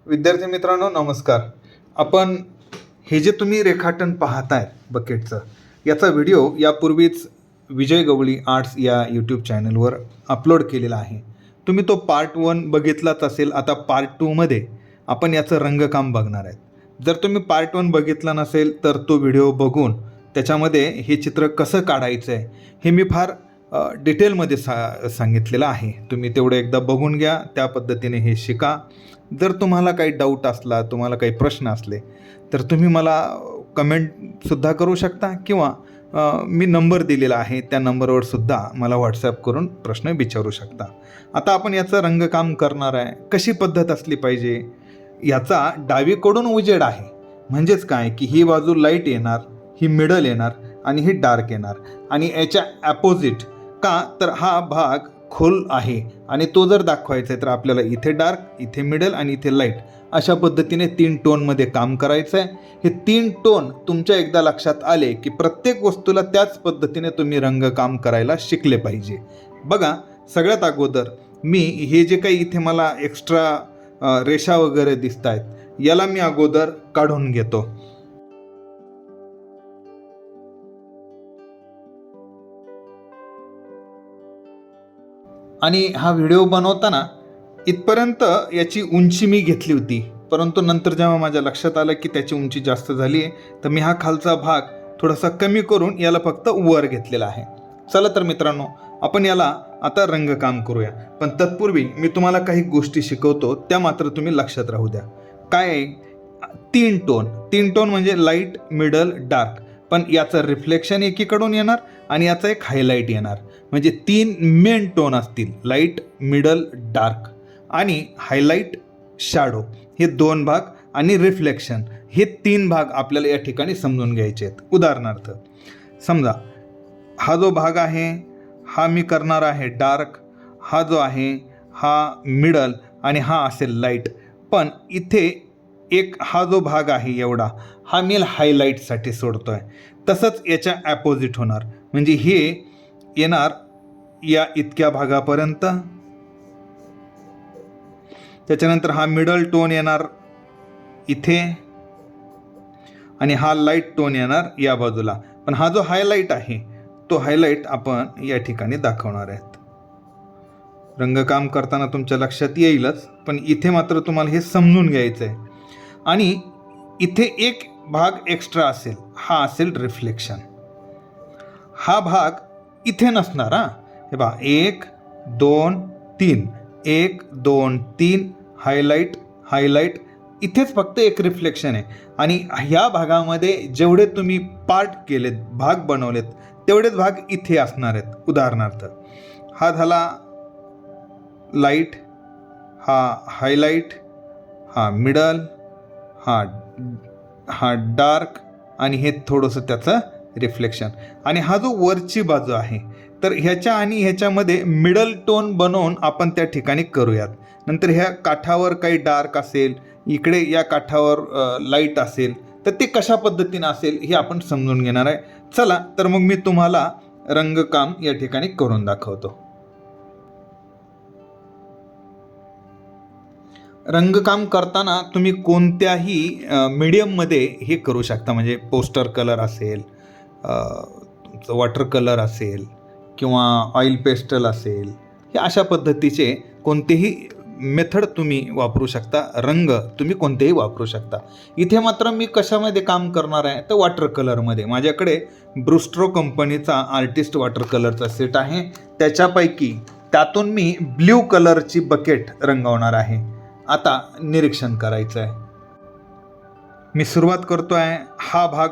विद्यार्थी मित्रांनो नमस्कार. आपण हे जे तुम्ही रेखाटन पाहताय बकेटचं, याचा व्हिडिओ यापूर्वीच विजय गवळी आर्ट्स या यूट्यूब चॅनलवर अपलोड केलेला आहे. तुम्ही तो पार्ट 1 बघितलाच असेल. आता पार्ट 2मध्ये आपण याचं रंगकाम बघणार आहेत. जर तुम्ही पार्ट 1 बघितला नसेल तर तो व्हिडिओ बघून त्याच्यामध्ये हे चित्र कसं काढायचं आहे हे मी फार डिटेलमध्ये सांगितलेलं आहे. तुम्ही तेवढं एकदा बघून घ्या, त्या पद्धतीने हे शिका. जर तुम्हाला काही डाऊट असला, तुम्हाला काही प्रश्न असले तर तुम्ही मला कमेंटसुद्धा करू शकता किंवा मी नंबर दिलेला आहे त्या नंबरवर सुद्धा मला व्हॉट्सॲप करून प्रश्न विचारू शकता. आता आपण याचं रंगकाम करणार आहे. कशी पद्धत असली पाहिजे? याचा डावीकडून उजेड आहे, म्हणजेच काय की ही बाजू लाईट येणार, ही मिडल येणार आणि ही डार्क येणार. आणि याच्या ॲपोजिट का तर हा भाग खोल आहे आणि तो जर दाखवायचा आहे तर आपल्याला इथे डार्क, इथे मिडल आणि इथे लाईट अशा पद्धतीने 3 टोनमध्ये काम करायचं आहे. हे 3 टोन तुमच्या एकदा लक्षात आले की प्रत्येक वस्तूला त्याच पद्धतीने तुम्ही रंगकाम करायला शिकले पाहिजे. बघा, सगळ्यात अगोदर मी हे जे काही इथे मला एक्स्ट्रा रेषा वगैरे दिसत आहेत याला मी अगोदर काढून घेतो. आणि हा व्हिडिओ बनवताना इथपर्यंत याची उंची मी घेतली होती, परंतु नंतर जेव्हा माझ्या लक्षात आलं की त्याची उंची जास्त झाली आहे तर मी हा खालचा भाग थोडासा कमी करून याला फक्त वर घेतलेला आहे. चला तर मित्रांनो, आपण याला आता रंगकाम करूया. पण तत्पूर्वी मी तुम्हाला काही गोष्टी शिकवतो, त्या मात्र तुम्ही लक्षात राहू द्या. काय आहे? 3 टोन म्हणजे लाईट, मिडल, डार्क. पण याचं रिफ्लेक्शन एकीकडून येणार आणि याचा एक हायलाईट येणार. म्हणजे 3 मेन टोन असतील, लाईट, मिडल, डार्क आणि हायलाईट, शॅडो, हे 2 भाग आणि रिफ्लेक्शन हे 3 भाग आपल्याला या ठिकाणी समजून घ्यायचे आहेत. उदाहरणार्थ समजा हा जो भाग आहे हा मी करणार आहे डार्क, हा जो आहे हा मिडल आणि हा असेल लाईट. पण इथे एक हा जो भाग आहे एवढा हा मी हायलाईटसाठी सोडतो आहे. तसंच याच्या ॲपोजिट होणार, म्हणजे हे येणार या इतक्या भागापर्यंत, त्याच्यानंतर हा मिडल टोन येणार इथे आणि हा लाईट टोन येणार या बाजूला. पण हा जो हायलाईट आहे तो हायलाईट आपण या ठिकाणी दाखवणार आहेत. रंगकाम करताना तुमच्या लक्षात येईलच, पण इथे मात्र तुम्हाला हे समजून घ्यायचं आहे. आणि इथे एक भाग एक्स्ट्रा असेल, हा असेल रिफ्लेक्शन. हा भाग इथे नसणार. हे पहा, 1 2 3, 1 2 3, हायलाईट हायलाईट, इथेच फक्त एक रिफ्लेक्शन आहे. आणि ह्या भागामध्ये जेवढे तुम्ही पार्ट केलेत, भाग बनवलेत, तेवढेच भाग इथे असणार आहेत. उदाहरणार्थ हा झाला लाईट, हा हायलाईट, हा मिडल, हा हा डार्क आणि हे थोडंसं त्याचं रिफ्लेक्शन. आणि हा जो वरची बाजू आहे तर ह्याच्या आणि ह्याच्यामध्ये मिडल टोन बनवून आपण त्या ठिकाणी करूयात. नंतर ह्या काठावर काही डार्क असेल, इकडे या काठावर लाईट असेल, तर ते कशा पद्धतीनं असेल हे आपण समजून घेणार आहे. चला तर मग मी तुम्हाला रंगकाम या ठिकाणी करून दाखवतो. रंगकाम करताना तुम्ही कोणत्याही मीडियममध्ये हे करू शकता. म्हणजे पोस्टर कलर असेल, तुमचं वॉटर कलर असेल किंवा ऑइल पेस्टल असेल, हे अशा पद्धतीचे कोणतेही मेथड तुम्ही वापरू शकता. रंग तुम्ही कोणतेही वापरू शकता. इथे मात्र मी कशामध्ये काम करणार आहे तर वॉटर कलरमध्ये. माझ्याकडे ब्रुस्ट्रो कंपनीचा आर्टिस्ट वॉटर कलरचा सेट आहे. त्यातून मी ब्ल्यू कलरची बकेट रंगवणार आहे. आता निरीक्षण करायचं आहे. मी सुरुवात करतो आहे. हा भाग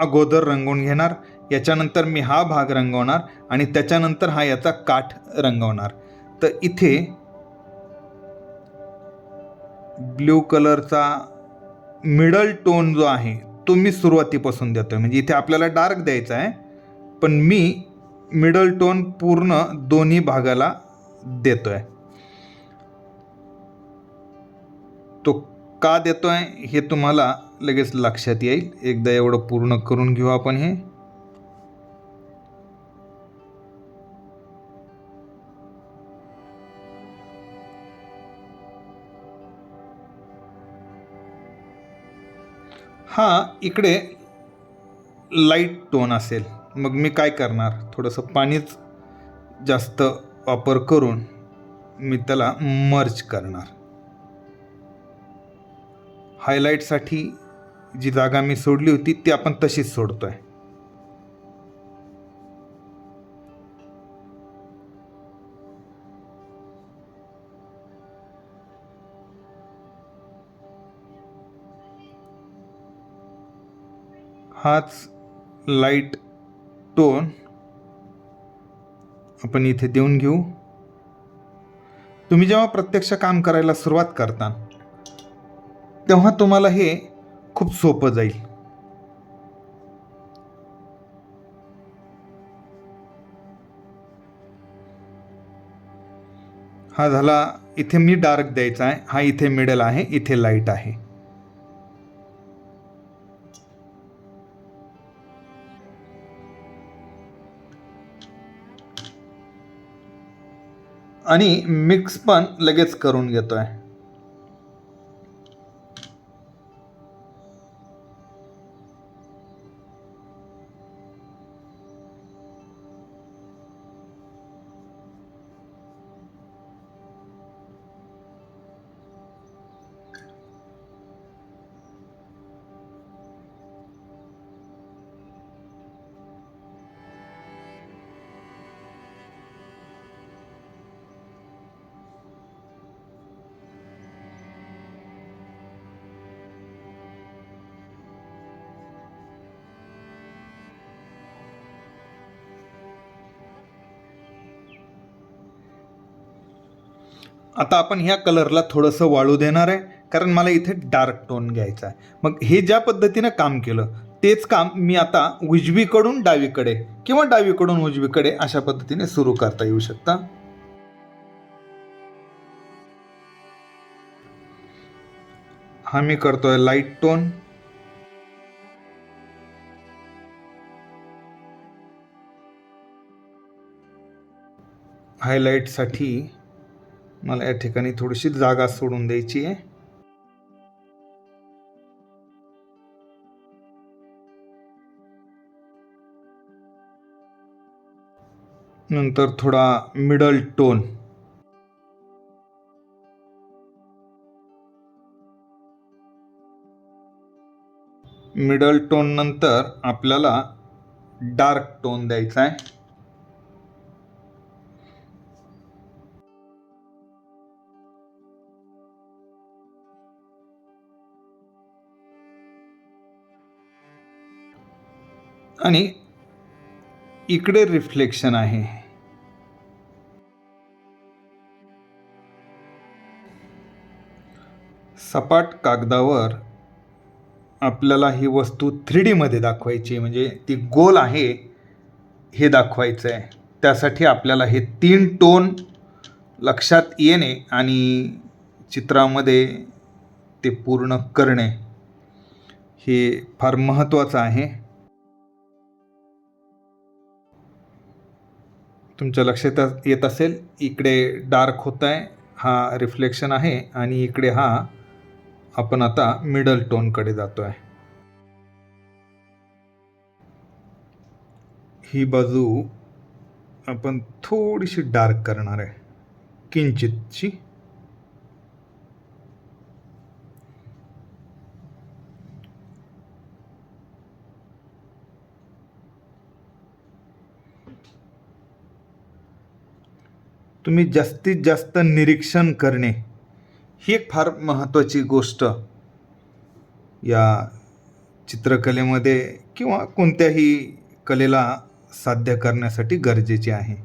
अगोदर रंगवून घेणार, याच्यानंतर मी हा भाग रंगवणार आणि त्याच्यानंतर हा याचा काठ रंगवणार. तर इथे ब्ल्यू कलरचा मिडल टोन जो आहे तो मी सुरुवातीपासून देतोय. म्हणजे इथे आपल्याला डार्क द्यायचा आहे, पण मी मिडल टोन पूर्ण दोन्ही भागाला देतोय. तो का देतोय हे तुम्हाला लगेच लक्षात येईल. एकदा एवढं पूर्ण करून घेऊ आपण हे. हा इकडे लाईट टोन असेल, मग मी काय करणार, थोडंसं पाणीच जास्त वापर करून मी त्याला मर्ज करणार. हायलाईटसाठी जी जागा मी सोडली होती ती आपण तशीच सोडतोय. हाच लाईट टोन आपण इथे देऊन घेऊ. तुम्ही जेव्हा प्रत्यक्ष काम करायला सुरुवात करता तेव्हा तुम्हाला हे खूप सोपं जाईल. हा झाला, इथे मी डार्क द्यायचा आहे, हा इथे मिडल आहे, इथे लाईट आहे. आणि मिक्स पण लगेच करून घेतोय. आता आपण ह्या कलरला थोडंसं वाळू देणार आहे, कारण मला इथे डार्क टोन घ्यायचा आहे. मग हे ज्या पद्धतीनं काम केलं तेच काम मी आता उजवीकडून डावीकडे किंवा डावीकडून उजवीकडे अशा पद्धतीने सुरू करता येऊ शकता. हा मी करतोय लाईट टोन. हायलाईटसाठी मला या ठिकाणी थोडीशी जागा सोडून द्यायची आहे. नंतर थोडा मिडल टोन. मिडल टोन नंतर आपल्याला डार्क टोन द्यायचा आहे. आणि इकडे रिफ्लेक्शन आहे. सपाट कागदावर आपल्याला ही वस्तू 3D मध्ये दाखवायची, म्हणजे ती गोल आहे हे दाखवायचं आहे. त्यासाठी आपल्याला हे 3 टोन लक्षात येणे आणि चित्रामध्ये ते पूर्ण करणे हे फार महत्त्वाचं आहे. तुमच्या लक्षात येत असेल, इकडे डार्क होत आहे, हा रिफ्लेक्शन आहे, आणि इकडे हा आपण आता मिडल टोनकडे जातो आहे. ही बाजू आपण थोडीशी डार्क करणार आहे, किंचितशी. तुम्ही जास्तीत जास्त निरीक्षण करणे ही एक फार महत्त्वाची गोष्ट या चित्रकलेमध्ये किंवा कोणत्याही कलेला साध्य करण्यासाठी गरजेची आहे.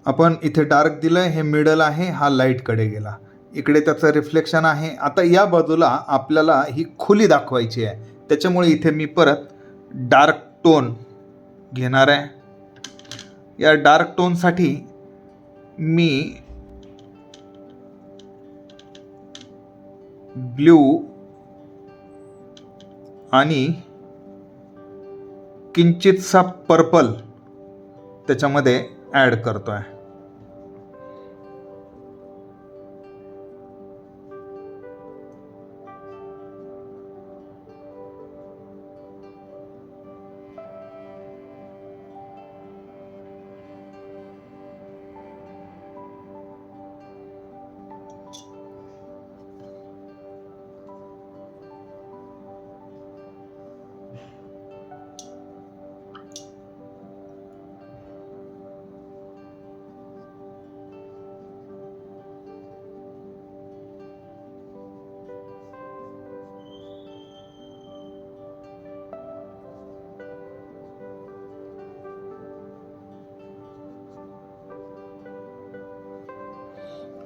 आपण इथे डार्क दिलंय, हे मिडल आहे, हा लाईटकडे गेला, इकडे त्याचं रिफ्लेक्शन आहे. आता या बाजूला आपल्याला ही खोली दाखवायची आहे, त्याच्यामुळे इथे मी परत डार्क टोन घेणार आहे. या डार्क टोनसाठी मी ब्ल्यू आणि किंचितसा पर्पल त्याच्यामध्ये ॲड करतो आहे.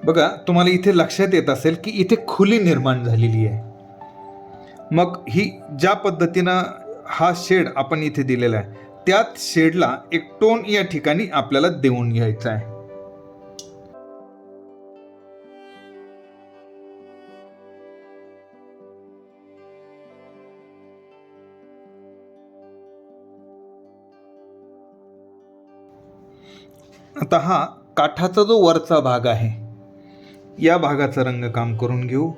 बघा, तुम्हाला इथे लक्षात येत असेल की इथे खुली निर्माण झालेली आहे. मग ही ज्या पद्धतीनं हा शेड आपण इथे दिलेला आहे, त्याच शेडला एक टोन या ठिकाणी आपल्याला देऊन घ्यायचा आहे. आता हा काठाचा जो वरचा भाग आहे, या भागाचं रंगकाम करून घेऊ.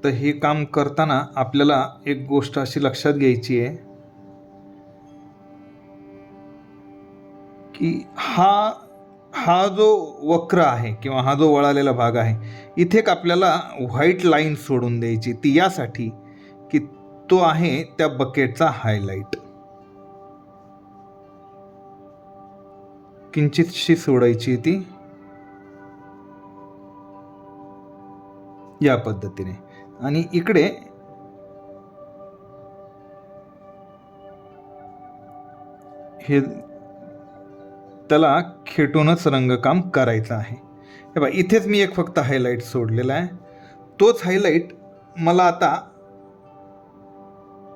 तर हे काम करताना आपल्याला एक गोष्ट अशी लक्षात घ्यायची आहे की हा जो वक्र आहे किंवा हा जो वळालेला भाग आहे, इथे एक आपल्याला व्हाईट लाईन सोडून द्यायची. ती यासाठी की तो आहे त्या बकेटचा हायलाईट. किंचितशी सोडायची ती या पद्धतीने. आणि इकडे हे त्याला खेटूनच रंगकाम करायचं आहे. हे बघा, इथेच मी एक फक्त हायलाईट सोडलेला आहे. तोच हायलाईट मला आता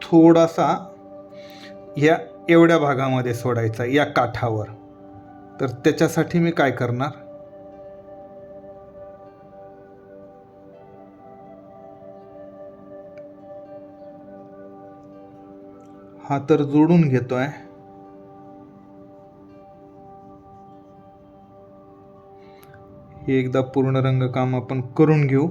थोडासा या एवढ्या भागामध्ये सोडायचा, या काठावर. तर त्याच्यासाठी मी काय करणार, हा तर जोडून घेतोय. हे एकदा पूर्ण रंगकाम आपण करून घेऊ.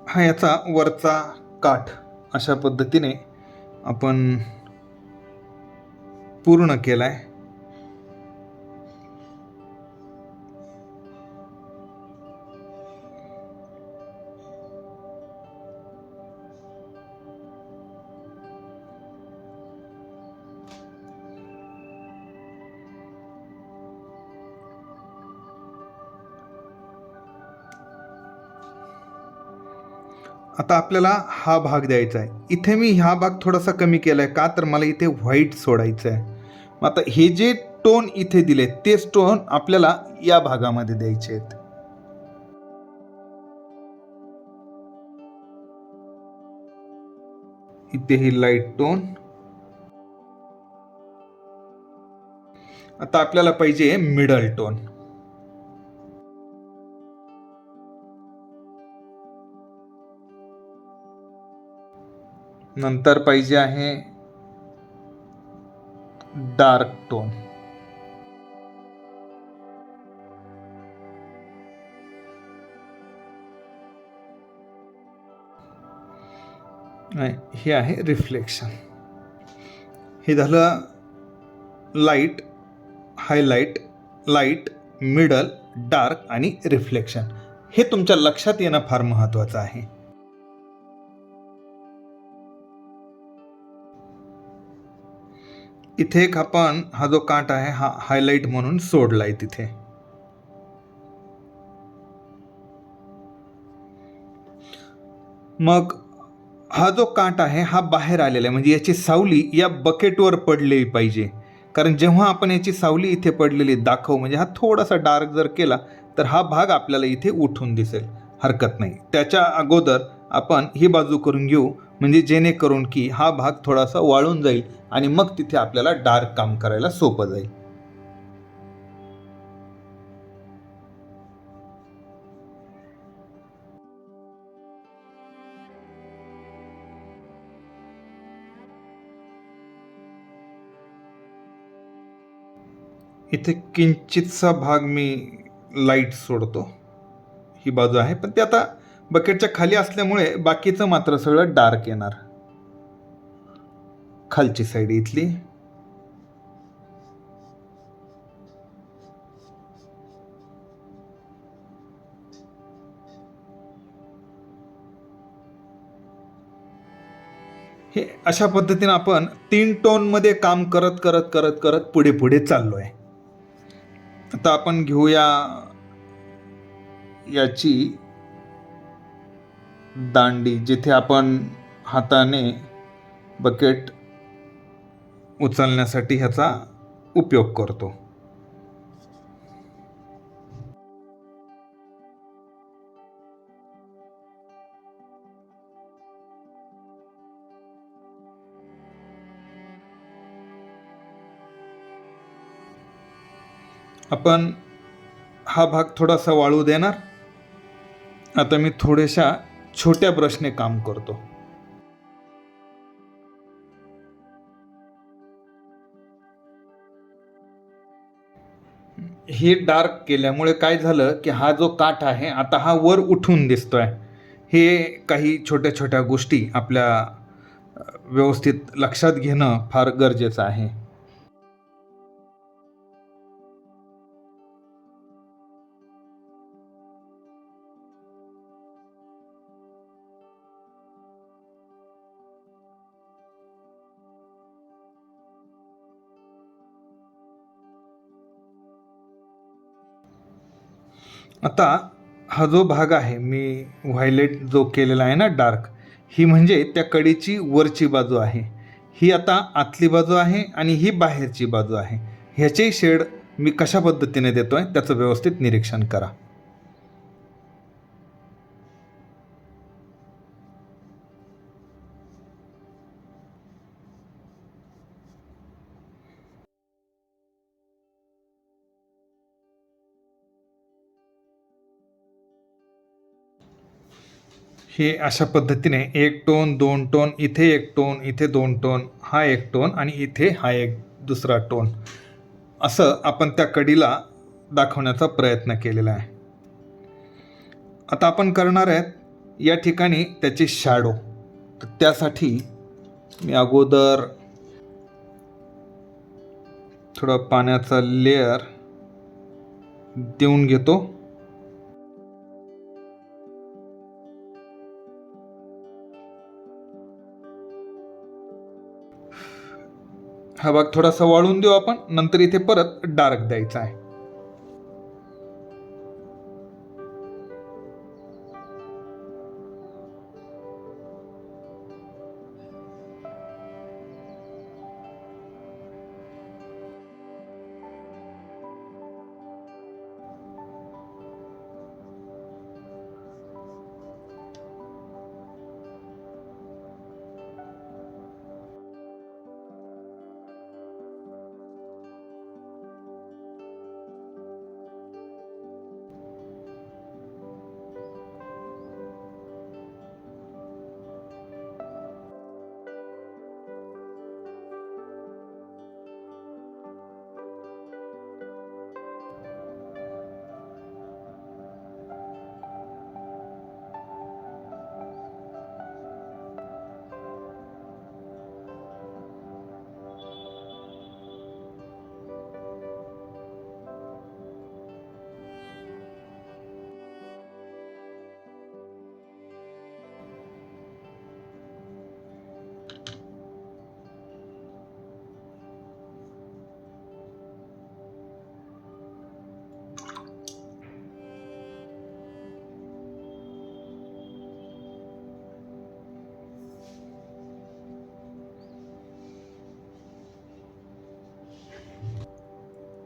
हा याचा वरचा काठ अशा पद्धतीने आपण पूर्ण केलाय. आता आपल्याला हा भाग द्यायचा आहे. इथे मी हा भाग थोडासा कमी केलाय, का तर मला इथे व्हाईट सोडायचं आहे. मग आता हे जे टोन इथे दिले, तेच टोन आपल्याला या भागामध्ये द्यायचे आहेत. इथे ही लाईट टोन. आता आपल्याला पाहिजे मिडल टोन. नंतर पाहिजे आहे डार्क टोन. हे आहे रिफ्लेक्शन. हे झालं light, highlight, light, middle, dark आणि रिफ्लेक्शन. हे तुमच्या लक्षात येणं फार महत्त्वाचं आहे. इथे एक आपण हा जो काठ आहे हा हायलाईट म्हणून सोडलाय तिथे. मग हा जो काठ आहे हा बाहेर आलेला आहे, म्हणजे याची सावली या बकेटवर पडली पाहिजे. कारण जेव्हा आपण याची सावली इथे पडलेली दाखवू, म्हणजे हा थोडासा डार्क जर केला तर हा भाग आपल्याला इथे उठून दिसेल. हरकत नाही. त्याच्या अगोदर आपण ही बाजू करून घेऊ, म्हणजे जेणेकरून की हा भाग थोडासा वाळून जाईल आणि मग तिथे आपल्याला डार्क काम करायला सोपं जाईल. इथे किंचितसा भाग मी लाईट सोडतो. ही बाजू आहे, पण ते आता बकेटच्या खाली असल्यामुळे बाकीचं मात्र सगळं डार्क येणार. खालची साईड इथली. हे अशा पद्धतीने आपण 3 टोनमध्ये काम करत करत करत करत पुढे पुढे चाललो आहे. आता आपण घेऊया याची दांडी, जिथे आपण हाताने बकेट उचलण्यासाठी ह्याचा उपयोग करतो. आपण हा भाग थोडासा वाळू देणार. आता मी थोड्याशा छोट्या ब्रशने काम करतो. हे डार्क केल्यामुळे काय झालं की हा जो काठ आहे आता हा वर उठून दिसतोय. हे काही छोट्या छोट्या गोष्टी आपल्या व्यवस्थित लक्षात घेणं फार गरजेचं आहे. आता हा जो भाग आहे मी व्हायलेट जो केलेला आहे ना डार्क, ही म्हणजे त्या कडीची वरची बाजू आहे. ही आता आतली बाजू आहे आणि ही बाहेरची बाजू आहे. ह्याचे शेड मी कशा पद्धतीने देतोय त्याचं व्यवस्थित निरीक्षण करा. हे अशा पद्धतीने 1 टोन 2 टोन, इथे 1 टोन, इथे 2 टोन, हा 1 टोन आणि इथे हा एक दुसरा टोन, असं आपण त्या कडीला दाखवण्याचा प्रयत्न केलेला आहे. आता आपण करणार आहेत या ठिकाणी त्याची शॅडो. तर त्यासाठी मी अगोदर थोडा पाण्याचा लेअर देऊन घेतो. हा भाग थोडासा वाळून देऊ आपण, नंतर इथे परत डार्क द्यायचा आहे.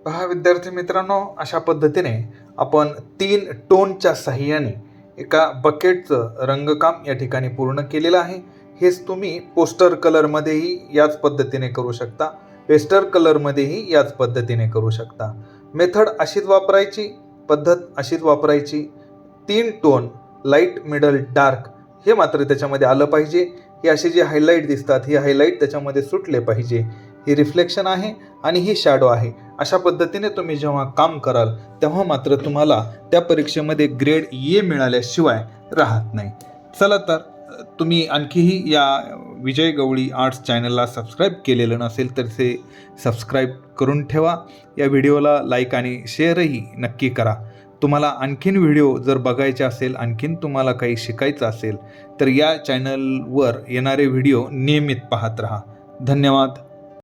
पहा विद्यार्थी मित्रांनो, अशा पद्धतीने आपण 3 टोनच्या साहाय्याने एका बकेटचं रंगकाम या ठिकाणी पूर्ण केलेलं आहे. हेच तुम्ही पोस्टर कलरमध्येही याच पद्धतीने करू शकता, पेस्टर कलरमध्येही याच पद्धतीने करू शकता. मेथड अशीच वापरायची, पद्धत अशीच वापरायची. 3 टोन लाईट, मिडल, डार्क हे मात्र त्याच्यामध्ये आलं पाहिजे. हे असे जे हायलाईट दिसतात, हे हायलाईट त्याच्यामध्ये सुटले पाहिजे. ही रिफ्लेक्शन आहे आणि ही शॅडो आहे. अशा पद्धतीने तुम्ही जेव्हा काम कराल तेव्हा मात्र तुम्हाला त्या परीक्षेमध्ये ग्रेड ए मिळाल्याशिवाय राहत नाही. चला तर, तुम्ही आणखीही या विजय गवळी आर्ट्स चॅनलला सबस्क्राईब केलेलं नसेल तर ते सबस्क्राईब करून ठेवा. या व्हिडिओला लाईक आणि शेअरही नक्की करा. तुम्हाला आणखीन व्हिडिओ जर बघायचे असेल, आणखीन तुम्हाला काही शिकायचं असेल तर या चॅनलवर येणारे व्हिडिओ नियमित पाहत राहा. धन्यवाद.